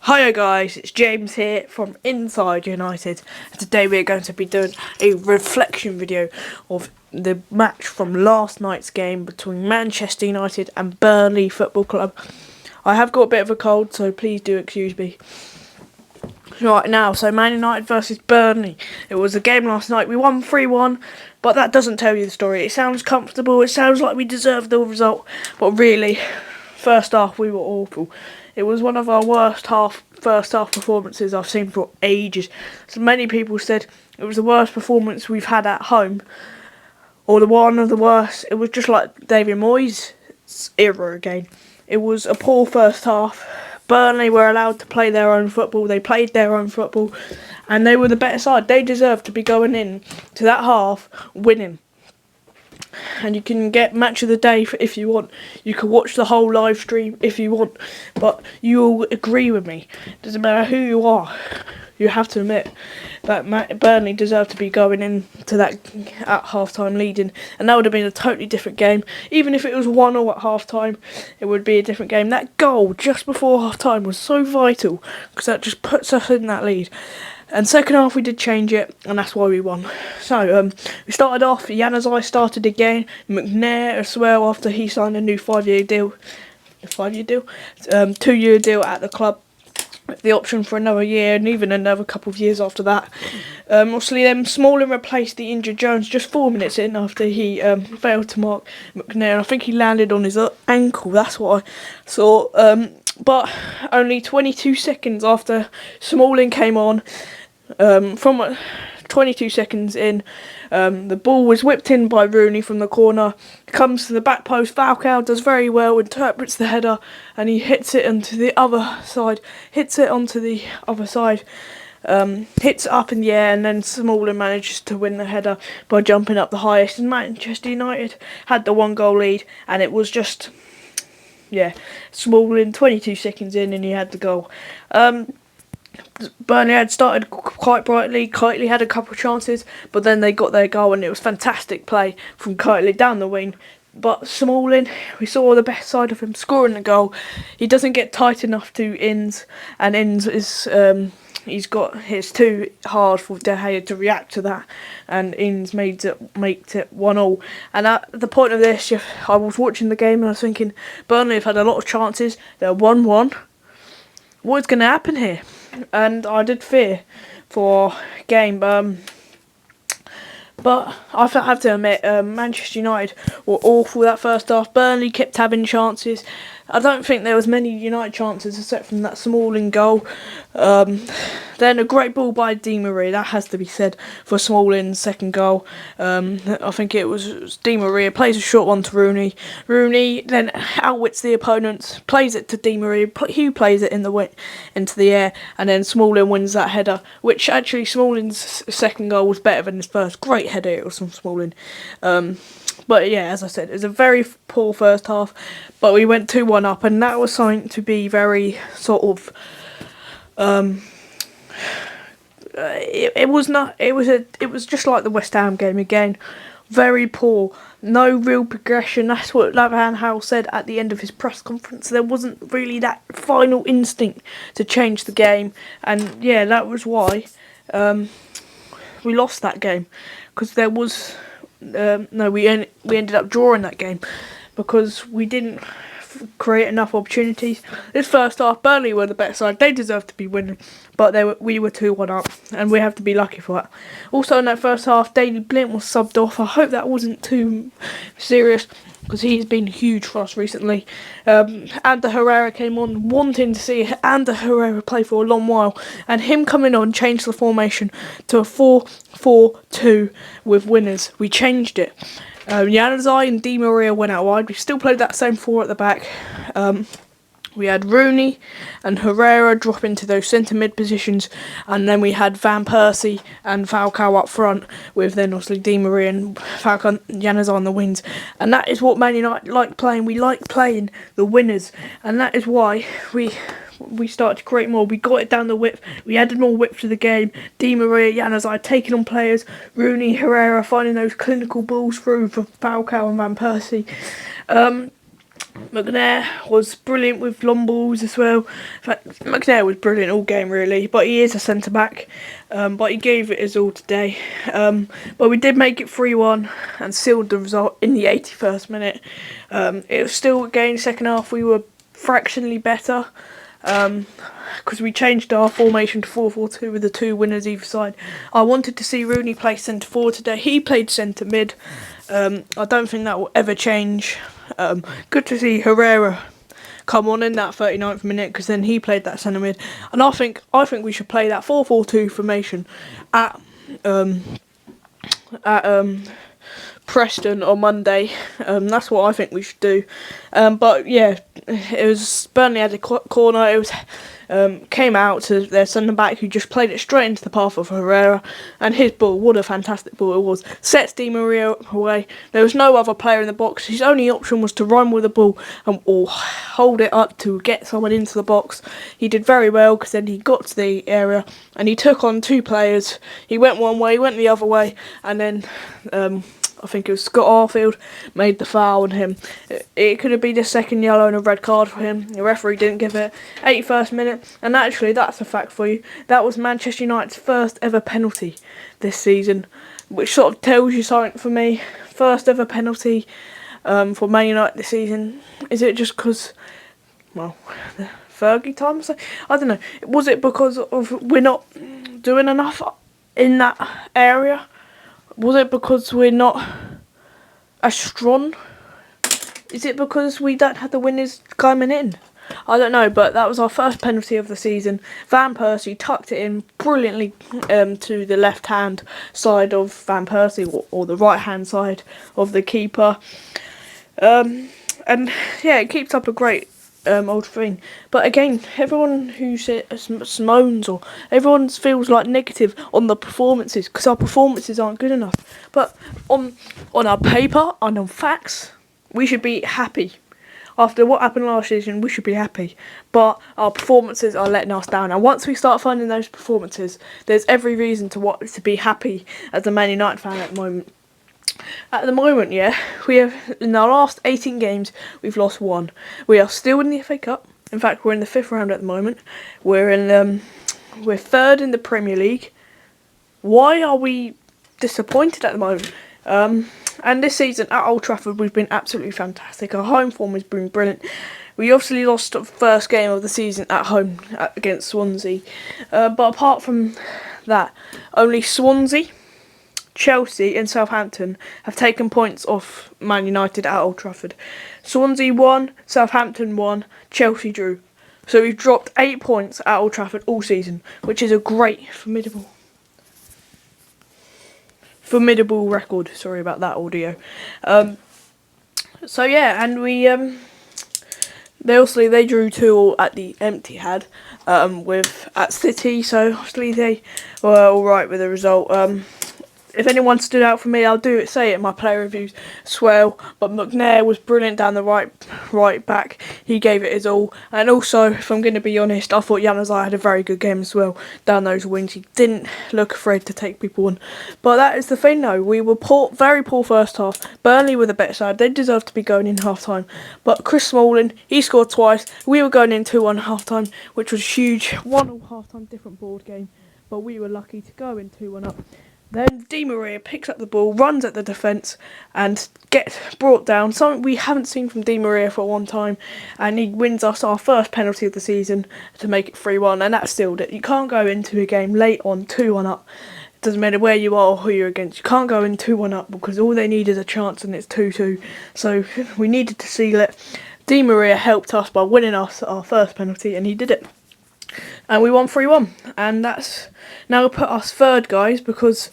Hiya guys, it's James here from Inside United, and today we're going to be doing a reflection video of the match from last night's game between Manchester United and Burnley Football Club. I have got a bit of a cold, so please do excuse me. Right now, so Man United versus Burnley. It was a game last night. We won 3-1, but that doesn't tell you the story. It sounds comfortable, it sounds like we deserved the result, but really, first half we were awful. It was one of our worst first half performances I've seen for ages. So many people said it was the worst performance we've had at home, or one of the worst. It was just like David Moyes' era again. It was a poor first half. Burnley were allowed to play their own football. They played their own football, and they were the better side. They deserved to be going in to that half winning. And you can get match of the day if you want. You can watch the whole live stream if you want. But you'll agree with me. Doesn't matter who you are. You have to admit that Burnley deserved to be going into that at half-time leading. And that would have been a totally different game. Even if it was 1-0 at half-time, it would be a different game. That goal just before half-time was so vital, because that just puts us in that lead. And second half we did change it, and that's why we won. So we started off. Januzaj started again. McNair as well, after he signed a new 5-year deal. A 5-year deal, 2-year deal at the club, with the option for another year and even another couple of years after that. Obviously, then Smalling replaced the injured Jones just 4 minutes in after he failed to mark McNair. I think he landed on his ankle. That's what I saw. But only 22 seconds after Smalling came on. From 22 seconds in, the ball was whipped in by Rooney from the corner, comes to the back post. Falcao does very well, interprets the header, and he hits it onto the other side, hits it up in the air, and then Smalling manages to win the header by jumping up the highest. And Manchester United had the 1-goal lead, and it was just, Smalling 22 seconds in, and he had the goal. Burnley had started quite brightly. Kitely had a couple of chances, but then they got their goal, and it was fantastic play from Kitely down the wing. But Smalling, we saw the best side of him scoring the goal. He doesn't get tight enough to Ings, and Ings is it's too hard for De Gea to react to that, and Ings makes it 1-1. And at the point of this, I was watching the game and I was thinking, Burnley have had a lot of chances. They're 1-1. What's going to happen here? And I did fear for game, but I have to admit, Manchester United were awful that first half. Burnley kept having chances. I don't think there was many United chances except from that Smalling goal. Then a great ball by Di Maria, that has to be said, for Smalling's second goal. I think it was Di Maria plays a short one to Rooney. Rooney then outwits the opponents, plays it to Di Maria, who plays it into the air, and then Smalling wins that header, which actually Smalling's second goal was better than his first. Great header it was from Smalling. But yeah, as I said, it was a very poor first half, but we went 2-1 up, and that was something to be very sort of. It was just like the West Ham game again, very poor, no real progression. That's what Van Persie said at the end of his press conference. There wasn't really that final instinct to change the game, and yeah, that was why we lost that game, because there was. We ended up drawing that game because we didn't create enough opportunities. This first half, Burnley were the better side. They deserved to be winning, but we were 2-1 up, and we have to be lucky for that. Also, in that first half, Daley Blind was subbed off. I hope that wasn't too serious, because he's been huge for us recently. Ander Herrera came on, wanting to see Ander Herrera play for a long while, and him coming on changed the formation to a 4-4-2 with winners. We changed it. Januzaj and Di Maria went out wide. We still played that same four at the back. We had Rooney and Herrera drop into those centre mid positions, and then we had Van Persie and Falcao up front, with then obviously Di Maria and Falcao, Januzaj on the wings. And that is what Man United like playing. We like playing the winners, and that is why we started to create more. We got it down the width. We added more width to the game. Di Maria, Januzaj taking on players. Rooney, Herrera finding those clinical balls through for Falcao and Van Persie. McNair was brilliant with long balls as well. In fact, McNair was brilliant all game really, but he is a centre back. But he gave it his all today. But we did make it 3-1 and sealed the result in the 81st minute. It was still again second half we were fractionally better. Because we changed our formation to 4-4-2 with the two winners either side. I wanted to see Rooney play centre forward today. He played centre mid. I don't think that will ever change. Good to see Herrera come on in that 39th minute, because then he played that centre mid. And I think we should play that 4-4-2 formation at Preston on Monday. That's what I think we should do. But yeah, it was Burnley had a corner. It was came out to their centre back, who just played it straight into the path of Herrera, and his ball, what a fantastic ball it was, sets Di Maria away. There was no other player in the box. His only option was to run with the ball or hold it up to get someone into the box. He did very well, because then he got to the area and he took on two players. He went one way, went the other way, and then I think it was Scott Arfield made the foul on him. It could have been a second yellow and a red card for him. The referee didn't give it. 81st minute, and actually that's a fact for you. That was Manchester United's first ever penalty this season, which sort of tells you something for me. First ever penalty for Man United this season. Is it just because, well, the Fergie time? I don't know. Was it because of we're not doing enough in that area? Was it because we're not as strong? Is it because we don't have the winners coming in? I don't know, but that was our first penalty of the season. Van Persie tucked it in brilliantly to the left-hand side of Van Persie, or the right-hand side of the keeper. And yeah, it keeps up a great old thing. But again, everyone who moans, or everyone feels like negative on the performances, because our performances aren't good enough. But on our paper and on facts, we should be happy. After what happened last season, we should be happy. But our performances are letting us down. And once we start finding those performances, there's every reason to be happy as a Man United fan at the moment. At the moment, yeah, we have, in our last 18 games, we've lost one. We are still in the FA Cup. In fact, we're in the 5th round at the moment. We're 3rd in the Premier League. Why are we disappointed at the moment? And this season at Old Trafford, we've been absolutely fantastic. Our home form has been brilliant. We obviously lost the first game of the season at home against Swansea. But apart from that, only Swansea, Chelsea and Southampton have taken points off Man United at Old Trafford. Swansea won, Southampton won, Chelsea drew. So we've dropped 8 points at Old Trafford all season, which is a great, formidable record. Sorry about that audio. So yeah, and we they drew 2 at the Etihad at City. So obviously they were all right with the result. If anyone stood out for me, I'll say it in my player reviews as well. But McNair was brilliant down the right back. He gave it his all. And also, if I'm going to be honest, I thought Januzaj had a very good game as well down those wings. He didn't look afraid to take people on. But that is the thing though. We were very poor first half. Burnley were the better side. They deserved to be going in half time. But Chris Smalling, he scored twice. We were going in 2-1 half time, which was huge. 1-1 half time, different board game. But we were lucky to go in 2-1 up. Then Di Maria picks up the ball, runs at the defence, and gets brought down. Something we haven't seen from Di Maria for one time. And he wins us our first penalty of the season to make it 3-1. And that sealed it. You can't go into a game late on 2-1 up. It doesn't matter where you are or who you're against. You can't go in 2-1 up, because all they need is a chance and it's 2-2. So we needed to seal it. Di Maria helped us by winning us our first penalty, and he did it. And we won 3-1, and that's now put us third, guys, because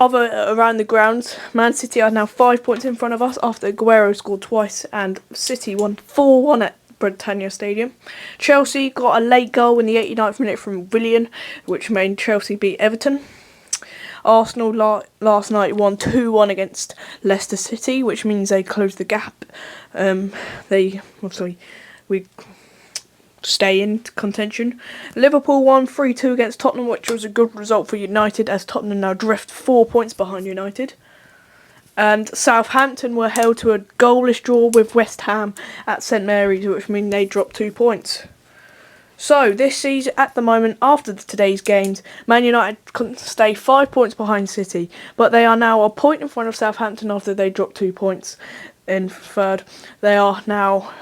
around the grounds, Man City are now 5 points in front of us after Aguero scored twice, and City won 4-1 at Britannia Stadium. Chelsea got a late goal in the 89th minute from Willian, which made Chelsea beat Everton. Arsenal last night won 2-1 against Leicester City, which means they closed the gap. We stay in contention. Liverpool won 3-2 against Tottenham, which was a good result for United, as Tottenham now drift 4 points behind United. And Southampton were held to a goalless draw with West Ham at St Mary's, which means they dropped 2 points. So, this season, at the moment, after today's games, Man United stay 5 points behind City, but they are now a point in front of Southampton after they dropped 2 points in third. They are now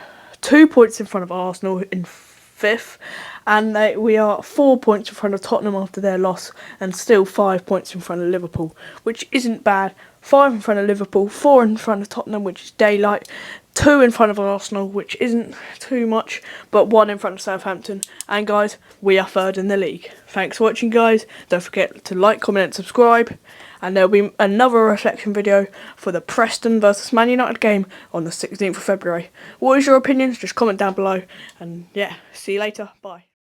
2 points in front of Arsenal in fifth, and we are 4 points in front of Tottenham after their loss, and still 5 points in front of Liverpool, which isn't bad. 5 in front of Liverpool, 4 in front of Tottenham, which is daylight, 2 in front of Arsenal, which isn't too much, but 1 in front of Southampton. And guys, we are third in the league. Thanks for watching, guys. Don't forget to like, comment and subscribe. And there'll be another reflection video for the Preston versus Man United game on the 16th of February. What is your opinions? Just comment down below. And yeah, see you later. Bye.